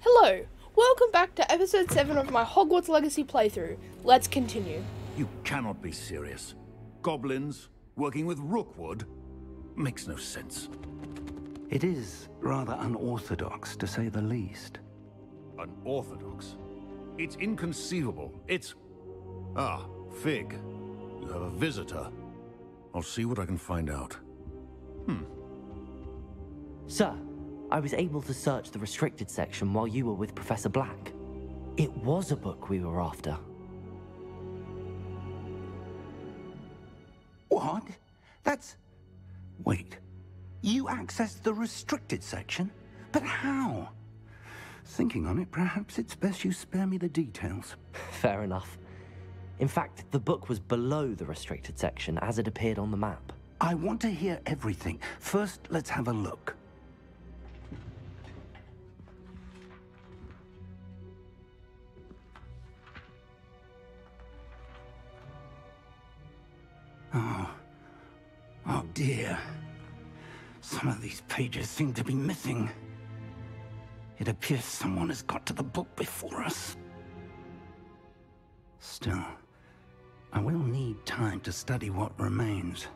Hello, welcome back to episode 7 of my Hogwarts Legacy playthrough. Let's continue. You cannot be serious. Goblins working with Rookwood? Makes no sense. It is rather unorthodox, to say the least. Unorthodox? It's inconceivable. It's... Ah, Fig. You have a visitor. I'll see what I can find out. Sir, I was able to search the restricted section while you were with Professor Black. It was a book we were after. What? That's... Wait. You accessed the restricted section? But how? Thinking on it, perhaps it's best you spare me the details. Fair enough. In fact, the book was below the restricted section as it appeared on the map. I want to hear everything. First, let's have a look. Oh dear. Some of these pages seem to be missing. It appears someone has got to the book before us. Still, I will need time to study what remains.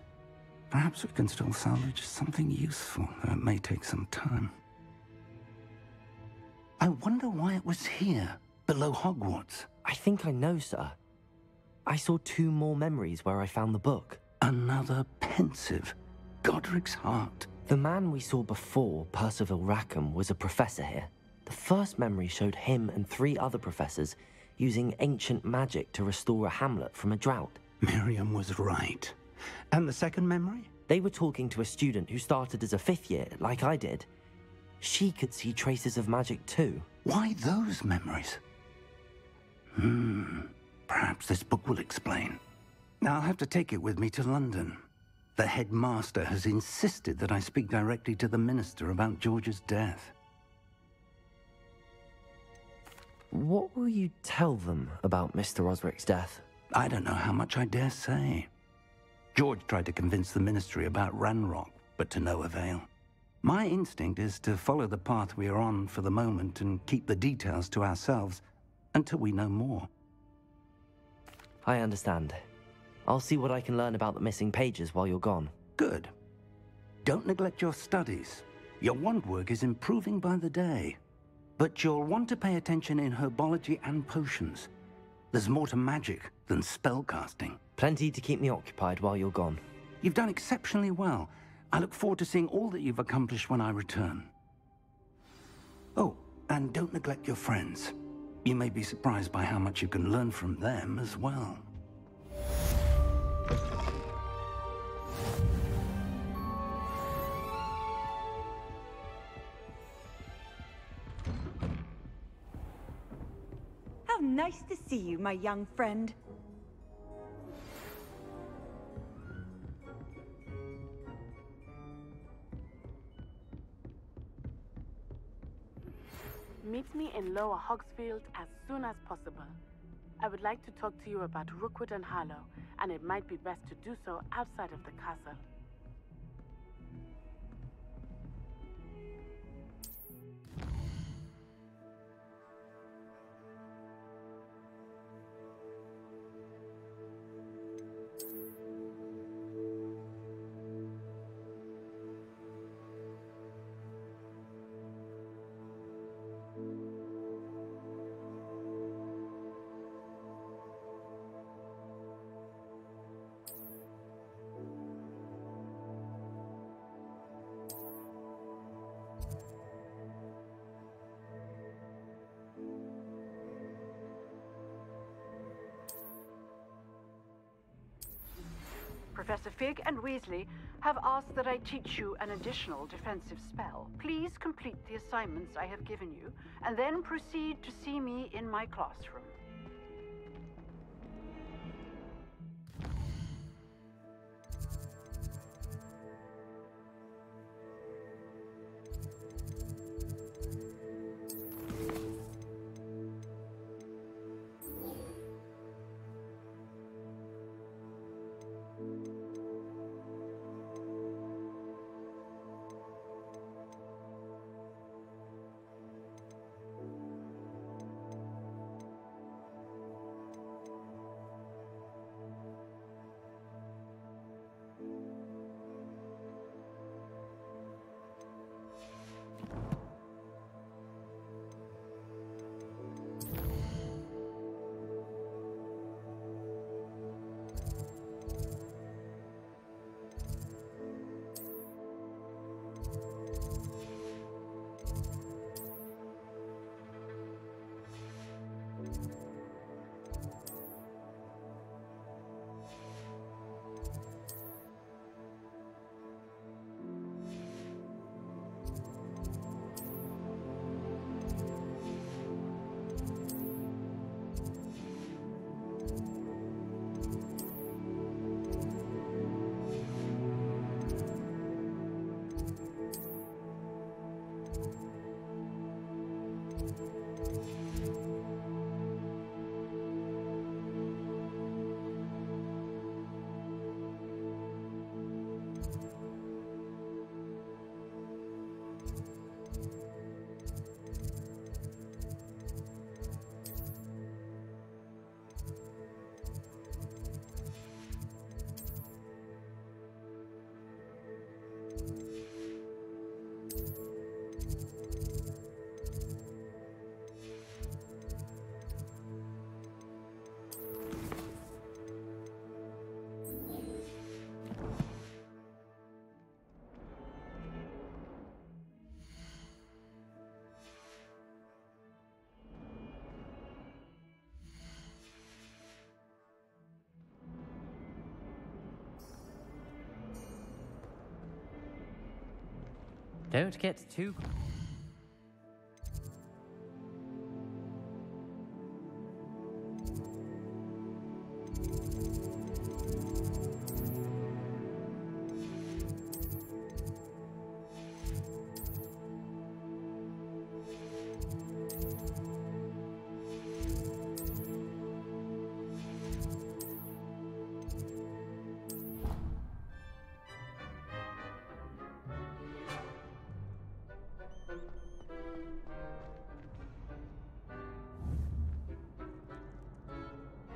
Perhaps we can still salvage something useful, though it may take some time. I wonder why it was here, below Hogwarts. I think I know, sir. I saw 2 more memories where I found the book. Another pensive, Godric's heart. The man we saw before, Percival Rackham, was a professor here. The first memory showed him and 3 other professors using ancient magic to restore a hamlet from a drought. Miriam was right. And the second memory? They were talking to a student who started as a 5th year, like I did. She could see traces of magic too. Why those memories? Perhaps this book will explain. Now I'll have to take it with me to London. The headmaster has insisted that I speak directly to the minister about George's death. What will you tell them about Mr. Osric's death? I don't know how much I dare say. George tried to convince the ministry about Ranrock, but to no avail. My instinct is to follow the path we are on for the moment and keep the details to ourselves until we know more. I understand. I'll see what I can learn about the missing pages while you're gone. Good. Don't neglect your studies. Your wand work is improving by the day. But you'll want to pay attention in herbology and potions. There's more to magic than spellcasting. Plenty to keep me occupied while you're gone. You've done exceptionally well. I look forward to seeing all that you've accomplished when I return. Oh, and don't neglect your friends. You may be surprised by how much you can learn from them as well. How nice to see you, my young friend. Meet me in Lower Hogsfield as soon as possible. I would like to talk to you about Rookwood and Harlow, and it might be best to do so outside of the castle. Professor Fig and Weasley have asked that I teach you an additional defensive spell. Please complete the assignments I have given you, and then proceed to see me in my classroom. Don't get too...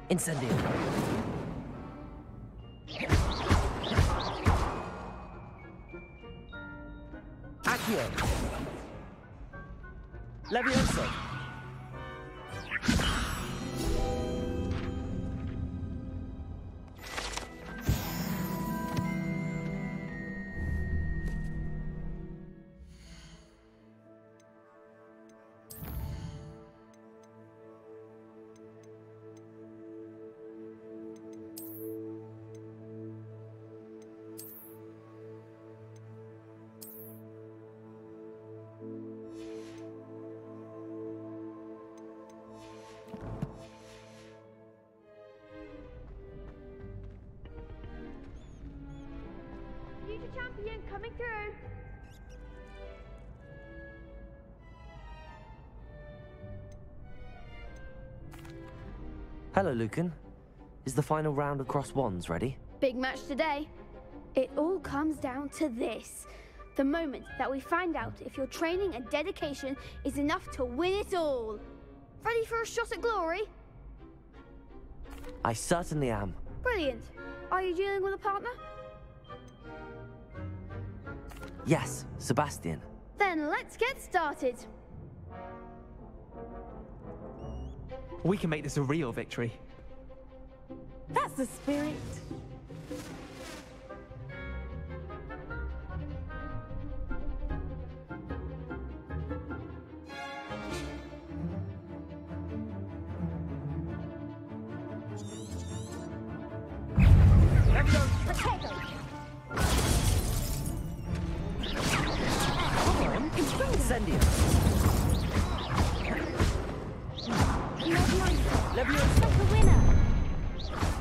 Incendio. Accio. Levioso. Future champion coming through. Hello, Lucan. Is the final round across wands ready? Big match today. It all comes down to this. The moment that we find out if your training and dedication is enough to win it all. Ready for a shot at glory? I certainly am. Brilliant. Are you dealing with a partner? Yes, Sebastian. Then let's get started. We can make this a real victory. That's the spirit. Incendio. Levioso. The winner.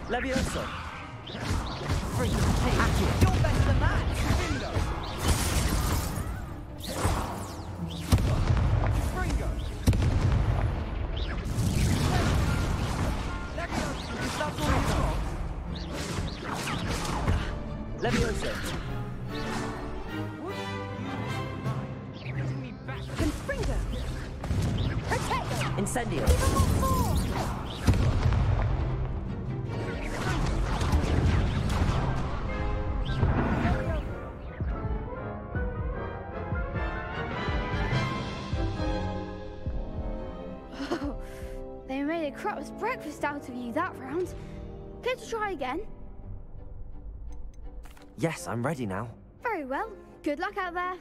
Levioso. Accio. You're better than that! Bingo! Fringo! Levioso! Is that all you've got? Levioso. Confringo. Protego. Incendio. Give 'em what for. They made a crap's breakfast out of you that round. Care to try again? Yes, I'm ready now. Very well. Good luck out there.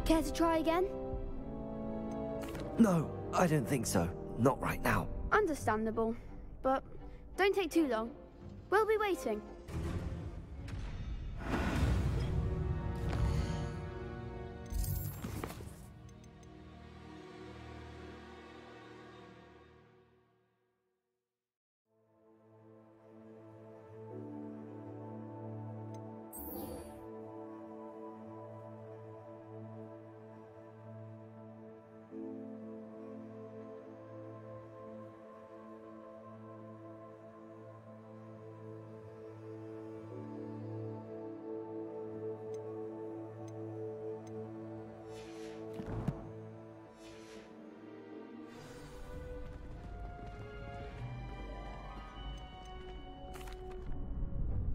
Care to try again? No, I don't think so. Not right now. Understandable. But don't take too long. We'll be waiting.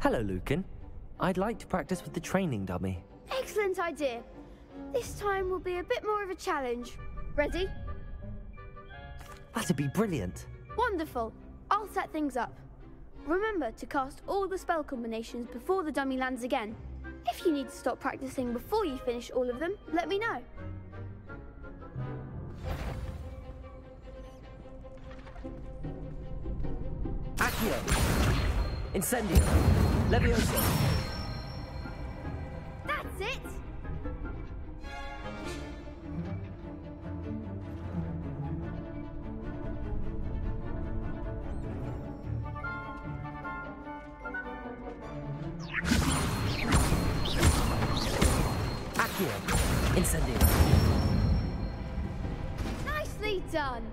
Hello, Lucan. I'd like to practice with the training dummy. Excellent idea. This time will be a bit more of a challenge. Ready? That'd be brilliant. Wonderful. I'll set things up. Remember to cast all the spell combinations before the dummy lands again. If you need to stop practicing before you finish all of them, let me know. Accio! Incendio! Levioso! That's it! Accio! Incendio! Nicely done!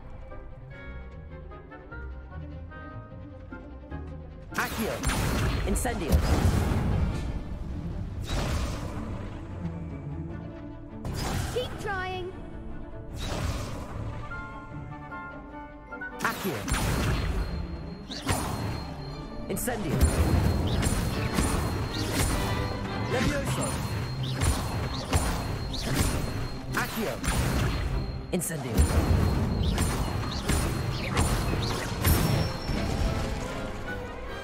Accio! Incendio! Keep trying! Accio! Incendio! Levioso! Accio! Incendio!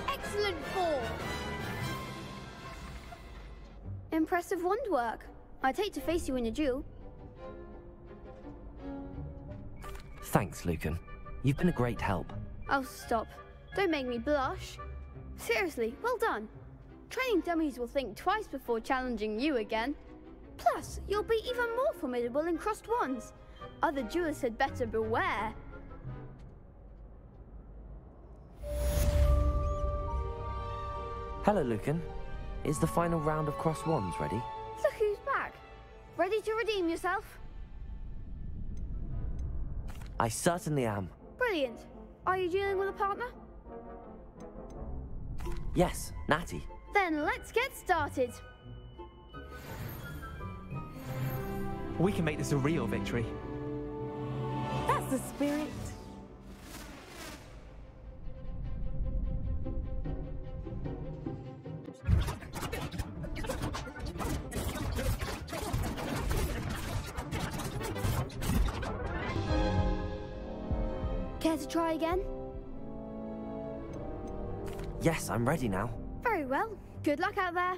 Excellent form! Impressive wand work. I'd hate to face you in a duel. Thanks, Lucan. You've been a great help. Oh, stop. Don't make me blush. Seriously, well done. Training dummies will think twice before challenging you again. Plus, you'll be even more formidable in crossed wands. Other duelists had better beware. Hello, Lucan. Is the final round of crossed wands ready? Look who's back. Ready to redeem yourself? I certainly am. Brilliant. Are you dealing with a partner? Yes, Natty. Then let's get started. We can make this a real victory. That's the spirit. Care to try again? Yes, I'm ready now. Very well. Good luck out there.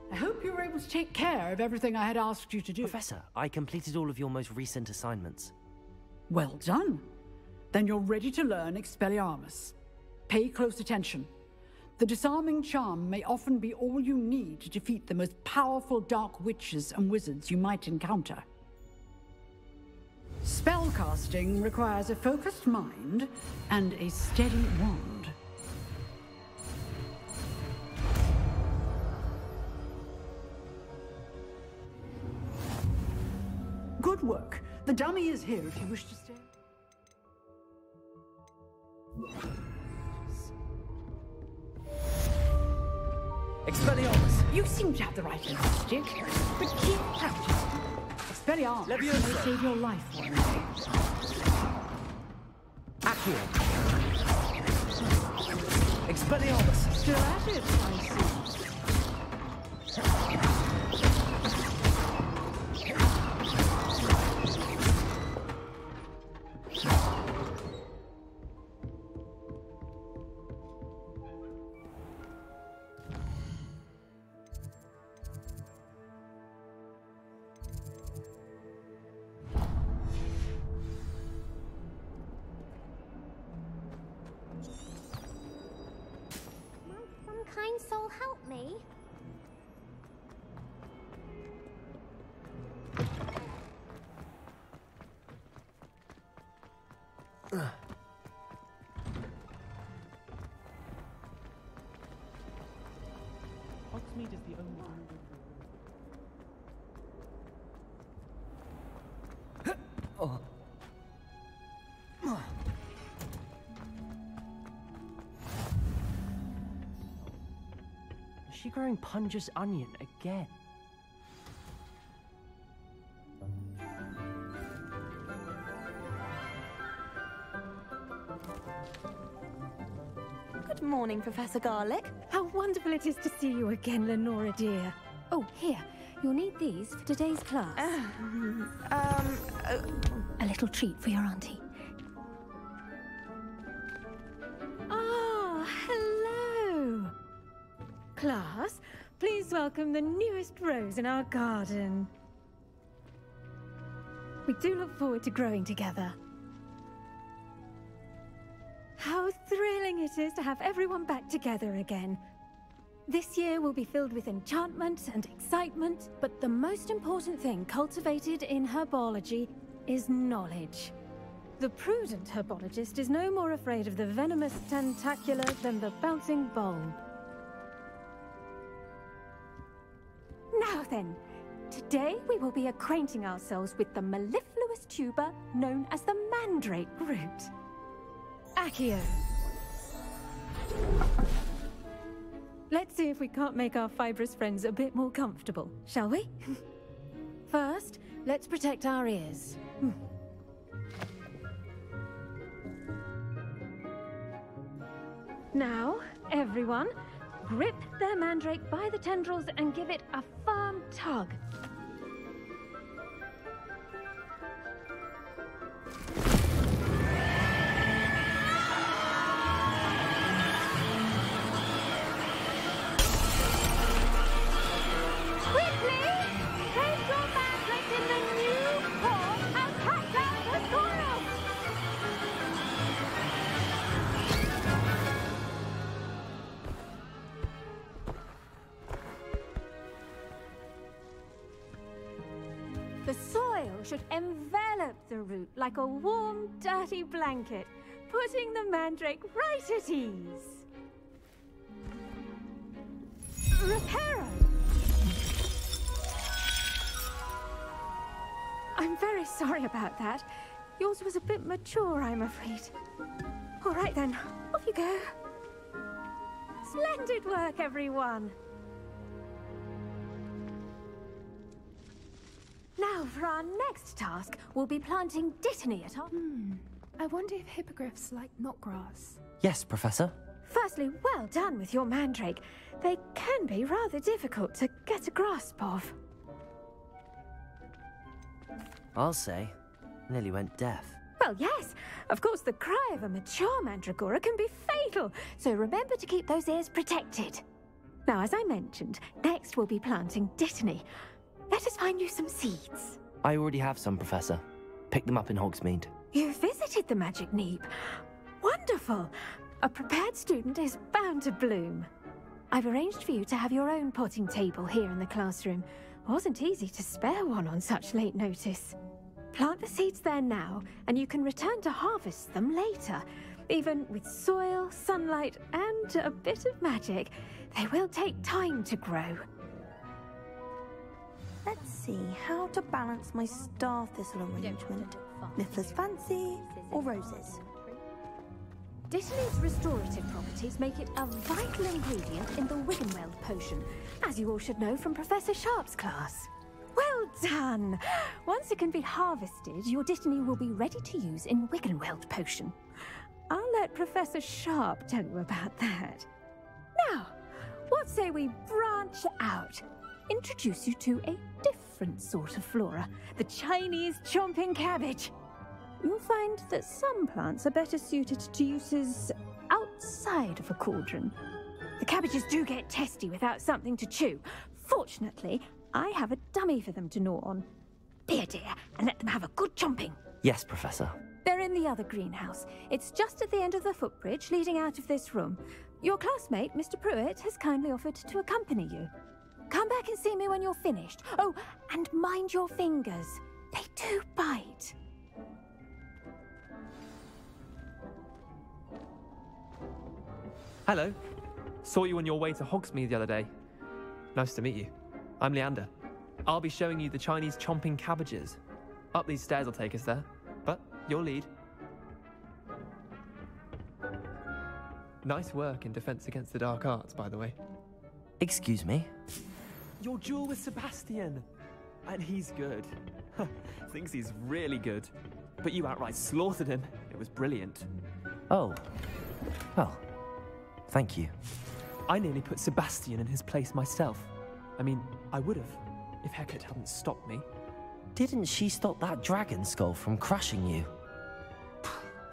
I hope you were able to take care of everything I had asked you to do. Professor, I completed all of your most recent assignments. Well done. Then you're ready to learn Expelliarmus. Pay close attention. The disarming charm may often be all you need to defeat the most powerful dark witches and wizards you might encounter. Spellcasting requires a focused mind and a steady wand. Good work. The dummy is here if you wish to stay. Expelliarmus! You seem to have the right instinct, but keep practicing. Expelliarmus may save your life one day. Accio. Expelliarmus. Still at it, I see. Kind soul, help me. Hogsmeade is the only Oh. Is she growing Punja's onion again? Good morning, Professor Garlick. How wonderful it is to see you again, Lenora dear. Oh, here. You'll need these for today's class. A little treat for your auntie. Ah, hello. Class, please welcome the newest rose in our garden. We do look forward to growing together. How thrilling it is to have everyone back together again. This year will be filled with enchantment and excitement, but the most important thing cultivated in herbology is knowledge. The prudent herbologist is no more afraid of the venomous tentacular than the bouncing bulb. Now then, today we will be acquainting ourselves with the mellifluous tuber known as the mandrake root. Accio. Let's see if we can't make our fibrous friends a bit more comfortable, shall we? First, let's protect our ears. Now, everyone, grip their mandrake by the tendrils and give it a firm tug. The soil should envelop the root like a warm, dirty blanket, putting the mandrake right at ease. Reparo! I'm very sorry about that. Yours was a bit mature, I'm afraid. All right then, off you go. Splendid work, everyone! Now, for our next task, we'll be planting dittany at our... I wonder if hippogriffs like knotgrass. Yes, Professor. Firstly, well done with your mandrake. They can be rather difficult to get a grasp of. I'll say. Nearly went deaf. Well, yes. Of course, the cry of a mature mandragora can be fatal, so remember to keep those ears protected. Now, as I mentioned, next we'll be planting dittany. Let us find you some seeds. I already have some, Professor. Pick them up in Hogsmeade. You visited the Magic Neep. Wonderful. A prepared student is bound to bloom. I've arranged for you to have your own potting table here in the classroom. Wasn't easy to spare one on such late notice. Plant the seeds there now, and you can return to harvest them later. Even with soil, sunlight, and a bit of magic, they will take time to grow. Let's see how to balance my star thistle arrangement. Niffler's fancy or roses? Dittany's restorative properties make it a vital ingredient in the Wiggenweld potion, as you all should know from Professor Sharp's class. Well done! Once it can be harvested, your dittany will be ready to use in Wiggenweld potion. I'll let Professor Sharp tell you about that. Now, what say we branch out? Introduce you to a different sort of flora, the Chinese chomping cabbage. You'll find that some plants are better suited to uses outside of a cauldron. The cabbages do get testy without something to chew. Fortunately, I have a dummy for them to gnaw on. Be a dear and let them have a good chomping. Yes, Professor. They're in the other greenhouse. It's just at the end of the footbridge leading out of this room. Your classmate, Mr. Pruitt, has kindly offered to accompany you. Come back and see me when you're finished. Oh, and mind your fingers. They do bite. Hello. Saw you on your way to Hogsmeade the other day. Nice to meet you. I'm Leander. I'll be showing you the Chinese chomping cabbages. Up these stairs will take us there, but you'll lead. Nice work in Defense Against the Dark Arts, by the way. Excuse me? Your duel with Sebastian. And he's good. Thinks he's really good. But you outright slaughtered him. It was brilliant. Oh. Well, thank you. I nearly put Sebastian in his place myself. I mean, I would have, if Hecate hadn't stopped me. Didn't she stop that dragon skull from crushing you?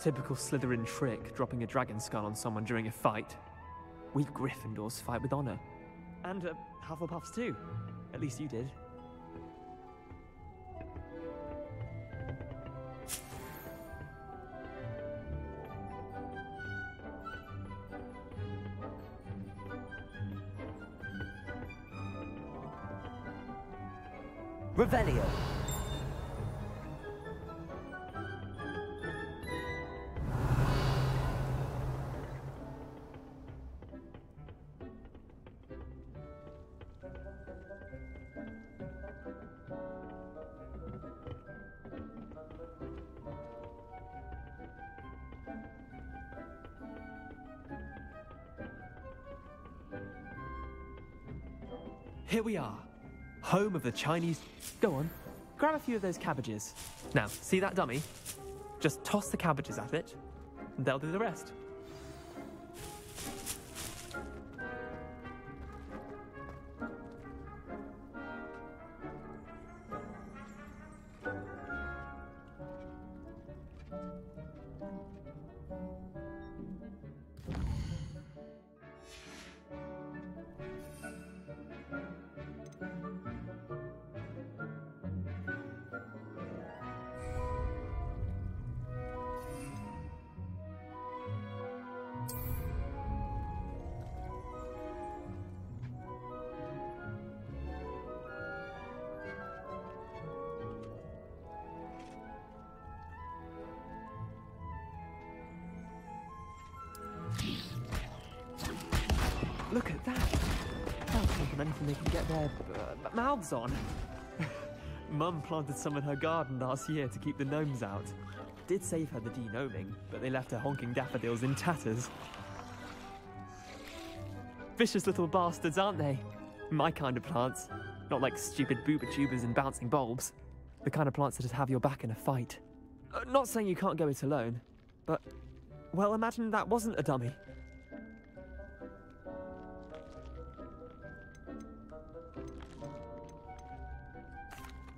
Typical Slytherin trick, dropping a dragon skull on someone during a fight. We Gryffindors fight with honor. And Hufflepuffs too. At least you did. Revelio. Here we are, home of the Chinese... Go on, grab a few of those cabbages. Now, see that dummy? Just toss the cabbages at it, and they'll do the rest. Look at that! They'll take on anything they can get their mouths on. Mum planted some in her garden last year to keep the gnomes out. Did save her the de-gnoming, but they left her honking daffodils in tatters. Vicious little bastards, aren't they? My kind of plants. Not like stupid booba tubers and bouncing bulbs. The kind of plants that just have your back in a fight. Not saying you can't go it alone, but... well, imagine that wasn't a dummy.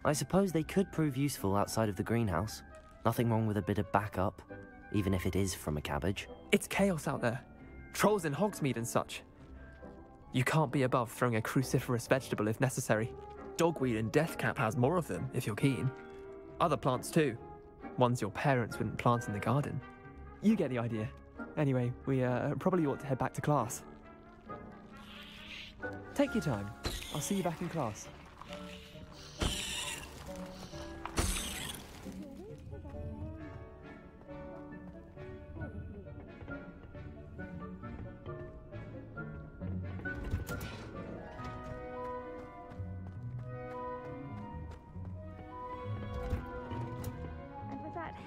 I suppose they could prove useful outside of the greenhouse. Nothing wrong with a bit of backup, even if it is from a cabbage. It's chaos out there. Trolls in Hogsmeade and such. You can't be above throwing a cruciferous vegetable if necessary. Dogweed and deathcap has more of them, if you're keen. Other plants too. Ones your parents wouldn't plant in the garden. You get the idea. Anyway, we probably ought to head back to class. Take your time. I'll see you back in class.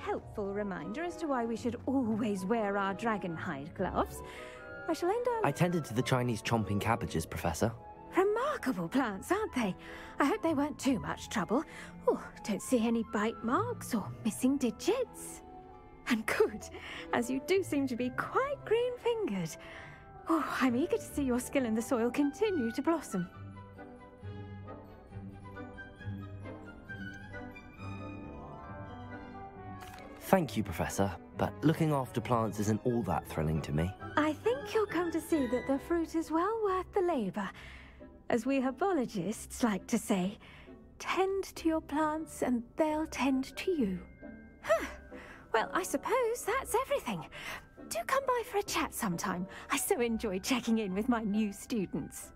Helpful reminder as to why we should always wear our dragon hide gloves. I shall end on... I tended to the Chinese chomping cabbages, Professor. Remarkable plants, aren't they? I hope they weren't too much trouble. Oh, don't see any bite marks or missing digits. And good. as you do seem to be quite green-fingered. Oh, I'm eager to see your skill in the soil continue to blossom. Thank you, Professor, but looking after plants isn't all that thrilling to me. I think you'll come to see that the fruit is well worth the labour. As we herbologists like to say, tend to your plants and they'll tend to you. Huh. Well, I suppose that's everything. Do come by for a chat sometime. I so enjoy checking in with my new students.